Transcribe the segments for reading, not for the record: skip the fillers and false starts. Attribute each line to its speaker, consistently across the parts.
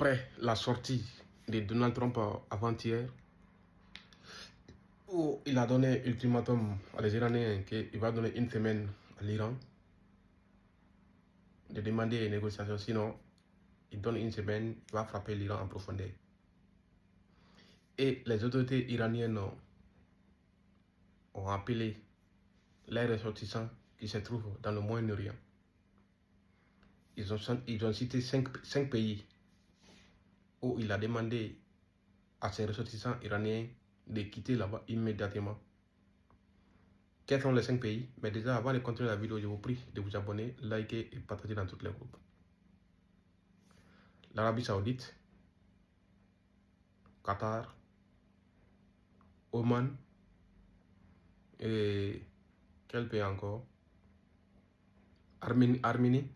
Speaker 1: après la sortie de Donald Trump avant-hier, où il a donné ultimatum à les Iraniens qu'il va donner une semaine à l'Iran de demander une négociation, sinon il donne une semaine, il va frapper l'Iran en profondeur. Et les autorités iraniennes ont appelé les ressortissants qui se trouvent dans le Moyen-Orient. Ils ont cité 5 pays où il a demandé à ses ressortissants iraniens de quitter là-bas immédiatement. Quels sont les 5 pays? Mais déjà, avant de continuer la vidéo, je vous prie de vous abonner, liker et partager dans tous les groupes. L'Arabie Saoudite, Qatar, Oman, et quel pays encore? Arménie,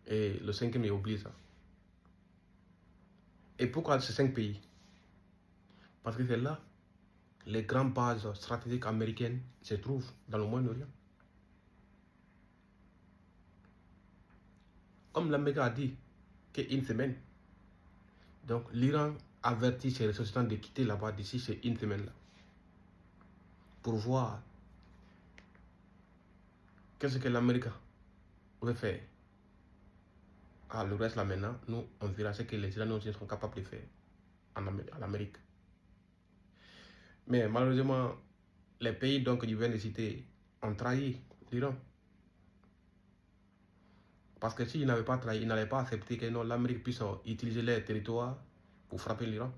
Speaker 1: et le 5e, j'ai oublié ça. Et pourquoi ces 5 pays? Parce que c'est là les grandes bases stratégiques américaines se trouvent dans le Moyen-Orient. Comme l'Amérique a dit qu'une semaine, donc l'Iran avertit ses ressortissants de quitter là-bas d'ici ces une semaine là, pour voir qu'est-ce que l'Amérique veut faire. Ah, le reste là maintenant, nous on verra ce que les Iraniens aussi sont capables de faire à l'Amérique. Mais malheureusement, les pays donc que je viens de citer ont trahi l'Iran. Parce que s'ils n'avaient pas trahi, ils n'allaient pas accepter que l'Amérique puisse utiliser leurs territoires pour frapper l'Iran.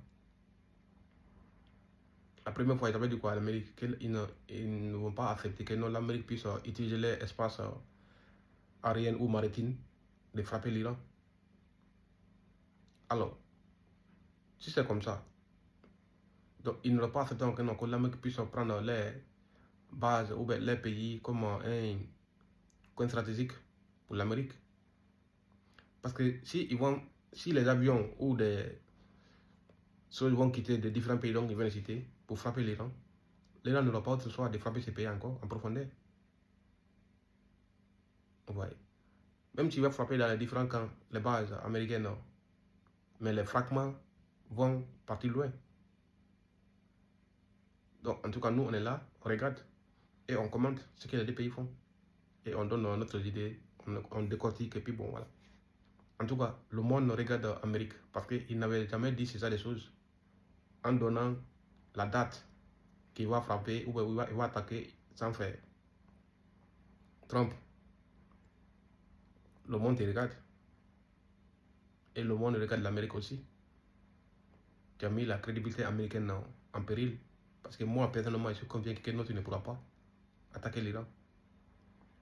Speaker 1: La première fois, ils avaient dit quoi à l'Amérique? Qu'ils ne vont pas accepter que l'Amérique puisse utiliser leur espace aérien ou maritime de frapper l'Iran. Alors, si c'est comme ça, donc ils ne vont pas accepter que l'Amérique puisse prendre les bases ou les pays comme un coin stratégique pour l'Amérique. Parce que si les avions ou des choses vont quitter de différents pays dont ils viennent citer pour frapper l'Iran, l'Iran n'aura pas autre choix de frapper ces pays encore en profondeur. Ouais. Même s'il va frapper dans les différents camps, les bases américaines, mais les fragments vont partir loin. Donc en tout cas, nous on est là, on regarde et on commente ce que les deux pays font. Et on donne notre idée, on décortique et puis bon voilà. En tout cas, le monde regarde l'Amérique parce qu'il n'avait jamais dit c'est ça des choses. En donnant la date qu'il va frapper ou il va attaquer sans faire. Trump, le monde te regarde. Et le monde regarde l'Amérique aussi. Tu as mis la crédibilité américaine en péril. Parce que moi, personnellement, je suis convaincu que non, tu ne pourras pas attaquer l'Iran.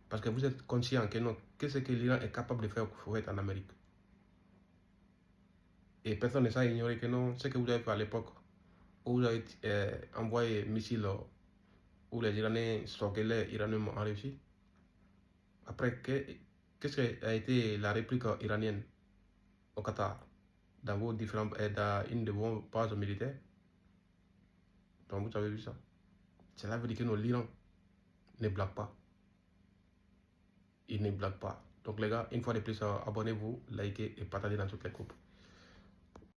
Speaker 1: Parce que vous êtes conscient que non, qu'est-ce que l'Iran est capable de faire en Amérique. Et personne ne s'est ignoré que non, ce que vous avez fait à l'époque, où vous avez envoyé missiles où les Iraniens stockaient les Iraniens ont réussi. Après, qu'est-ce qu'a été la réplique iranienne au Qatar, dans une de vos bases militaires? Donc vous avez vu ça. Cela veut dire que l'Iran ne blague pas. Il ne blague pas. Donc les gars, une fois de plus, abonnez-vous, likez et partagez dans toutes les groupes.